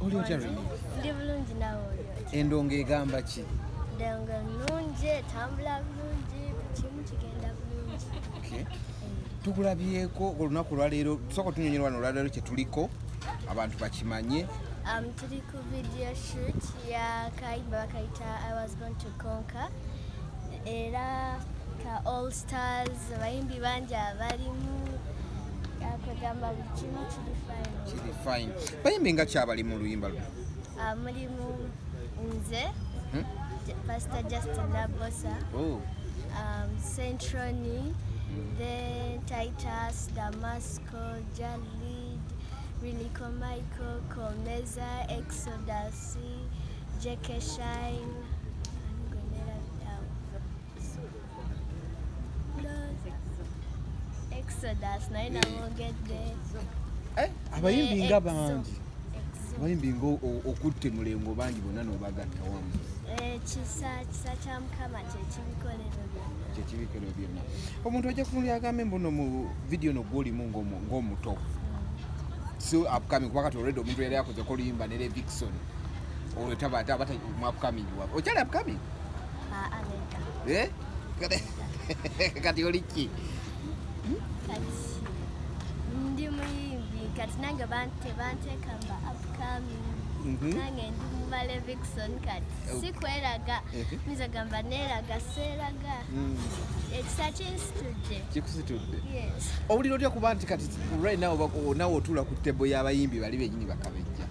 Oli otya Renee? Ndi bulungi naawe oli otya? Endongo egamba ki? Endongo nnungi, etambula bulungi, kimu kigenda bulungi. Okay. Tukulabyeko olunaku lwaleero tusooka tunyonyola wano olwaleero kye tuliko abantu bakimanye. Tuli ku video shoot ya kayimba bakayita I was born to conquer. Era ka all stars abayimbi bangi abalimu akagamba buli kimu Kiri fine. Bayimbi nga kyabali mu luyimba luno? Mulimu nze, Pastor Justin Nabosa, Centroni, then Titus, Damasco, Jalid, Riliko Michael, Komeza, Exodus, JK Shine, Exodus, naye namwogedde. Abayimbi nga bangi. Abayimbi nga okutte mulengo bangi bonna n'obagatta wamu. Kisa kya Mukama kyekibikolero byonna. Omuntu ajja kutunulira agambe mbuno mu vidiyo no gw'olimu ng'omuto. So upcoming kuba kati already omuntu yali akozeko oluyimba ne Vixen. Olwo tabata mu upcoming wabo. Okyali upcoming? Kati oli ki? Ndi muyimbi kati nange banteeka mba upcoming. Nange ndi mubale Vixen kati sikweraga nza gamba neeraga seeraga ekisa kikusitudde. Yes. Owulira otya kuba nti kati right now nawe otuula ku ttebo y'abayimbi bali bennyini bakabejja?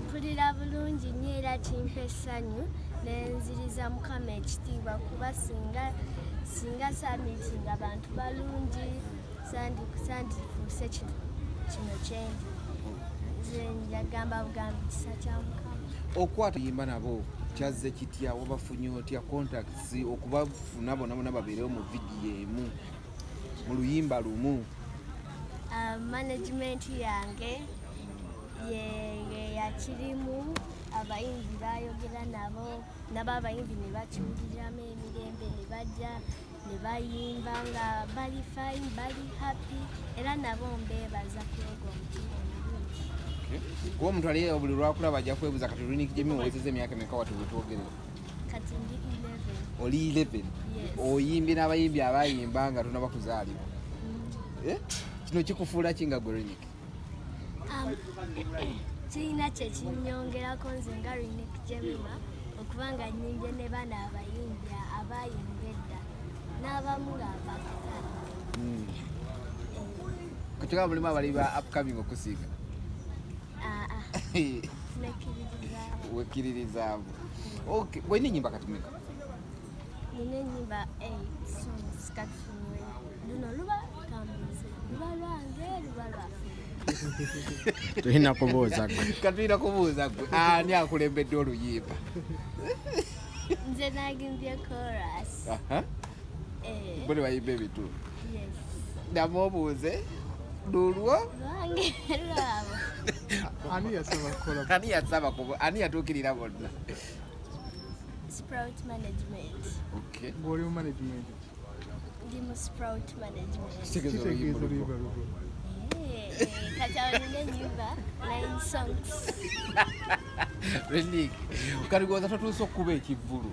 Mpulira bulungi nnyo era kimpa essanyu nenziriza Mukama ekitiibwa kuba singa saamitinga abantu balungi sandifuuse kino kyendi. Nze njagamba bugambi kisa kya Mukama. Okwata yimba nabo kyazze kitya wabafunye otya contacts okubafuna bonna babeerewo mu vidiyo emu mu luyimba lumu? Management yange yakirimu abayimbi bayogera nabo abayimbi ne bakiwuliramu emirembe ne bajja ne bayimba nga bali fine bali happy era nabo mbeebaza kuloga omutima omulungi. Kuba omuntu ali buli lwakulaba ajja kwebuuza kati Unique Jemmy owezezza emyaka emeka watu bwe twogerera? Kati ndi 11. Oli 11? Yes. Oyimbye n'abayimbi abayimba nga tonnaba kuzaalibwa? Kino kikufuula ki nga gwe Unique? Kirina kye kinnyongerako nze nga Unique Jemmy okuba nga nyimbye ne bana abayimbi abayimba edda n'abamu ng'abakala. Kutugamba mulimu abali ba upcoming okusiiga? Wekkiririzaamu. Okay, olina ennyimba kati mmeka? Nina ennyimba 8 songs kati funwe. Luno luba kambuze. Luba lwange, luba lwaffe. Tulina kubuuza gwe. Katulina kubuuza gwe. Ani akulembedde oluyimba? Nze nagimbye chorus. Bo ne bayimba ebituufu? Yes. Namubuuze lulwo? Lwange lwabo. Ani yasaba kubo? Ani yatuukirira bonna? Sprout management. Okay. Ng'oli mu management? Ndi mu Sprout management. Kitegeeza oluyimba lulwo. Kati olina ennyimba 9 songs. Renike, kati gwoza totuuse okuba ekivvulu?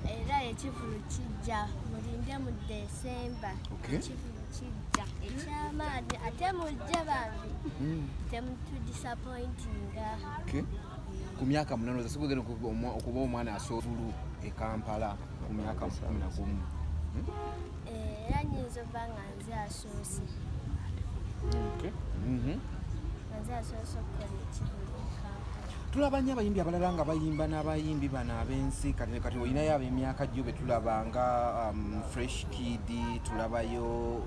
Era ekivvulu kijja mulinde mu December. Ekivvulu kijja ekyamaanyi ate mujje bambi temutudisappointinga. Ku myaka 8 oza sigwegera okuba omwana asoovulu e Kampala ku myaka 11? Era nyinza obba nga nze asoose. Nze asoose okukola ekivvulu mu Kampala. Tulaba nnyo abayimbi abalala nga bayimba n'abayimbi bano ab'ensi kati olinayo ab'emyaka gyo be tulabanga Fresh Kid, tulabayo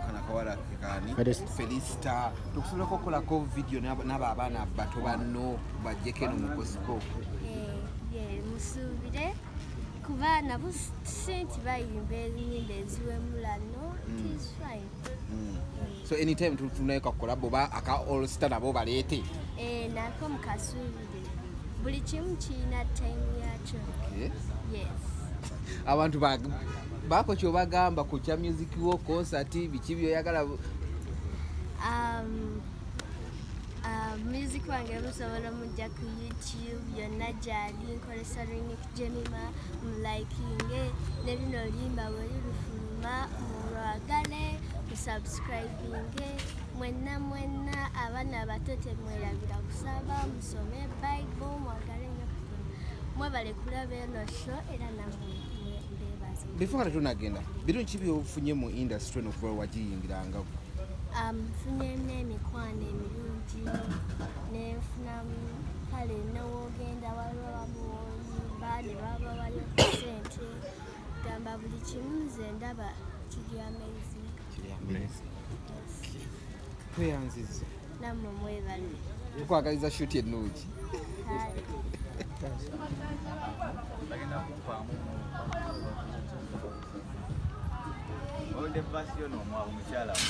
kanakawala kani Felista. Tukusobolako okukolako vidiyo n'abo abaana bato banno bajjeko eno mu gospel? Musuubire kuba nabo senti bayimba ennyimba eziwemulano. It is fine. So anytime tunayo kakolabo oba aka all star nabo baleete? Nako mukasuubire buli kimu kirina time yakyo. Yes. Abantu baako kyobagamba ku kya music wo concert biki byoyagala? Music wange musobola mujja ku YouTube yonna gyali nkozesa Remix Jemima mlikinge ne luno oluyimba bwe lulufuluma mulwagale musubscribinge mwenna abaana abato temwerabira kusaba musome Bible mwagale nnyo Katonda mwebale kulaba eno show era nammwe mbeebaza. Before nga tunagenda biro ki byofunye mu industry eno kuba wagiyingiranga? Nfunyeemu emikwano emirungi nenfunamu kale nowogenda waliwo bamuwoyimba ne baba waliwo sente gamba buli kimu nze ndaba kiri amazing. Tweyanziza nammwe mwebale tukwagaliza shoot ennungi. The version of Muchala she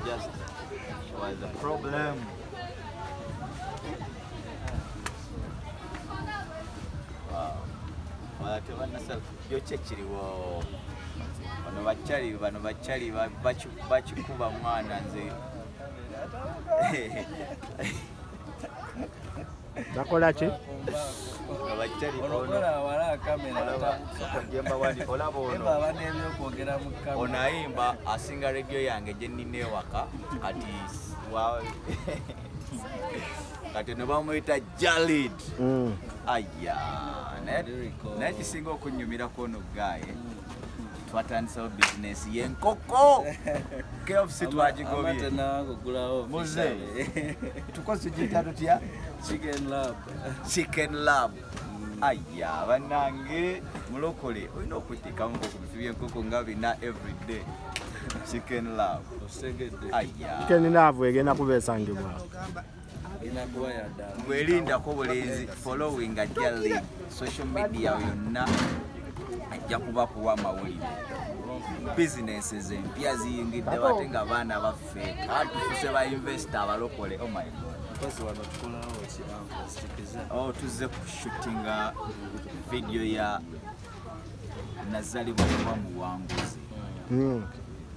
just was a problem. Wow. Yo chechiriwo bano bachali bachikuba mwana nze bakola ki bachali wala kamera jemba wandi olaba eba banebyo kwogera mu kamera onayimba asinga radio yange gye nnina ewaka kati kati ne bamuyita Jalid. Aya naye kisinga okunnyumirako ono gaye twatandisawo bizinesi y'enkoko KFC twagigobye muze tukoze giyita tutya Chicken Lab. Aya bannange mulokole olina okweteekamu ku bifi by'enkoko nga bina everyday. Chicken Lab. Aya Chicken Lab egenda kubeesangibwa bwelindako bulenzi following Jalid social media yonna ajja kuba kuwa amawulire businesses empya ziyingidde bate nga baana baffe atufuse ba investor abalokole. Oh my God. Tuzze kushutinga video ya nazalibwa kuba muwanguzi.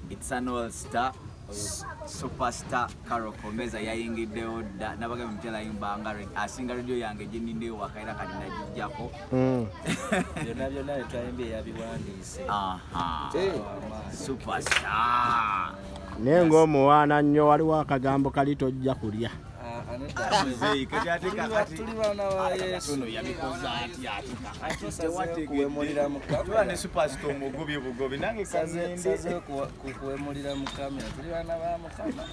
It's an all star superstar Carol Komeza yayingiddewo dda nabaga mutela yimbanga asinga radio yange gye nnina ewaka era kati nagijjako byonna etwayimba eyabiwandiise superstar naye ng'omuwaana nnyo waliwo akagambo kali tojja kulya tuli baana ba Yesu yabikoza atya kuwemulira mu tuba ne superstar omugobye bugobi nange saze kuwemulira mu kamera tuli baana ba Mukama.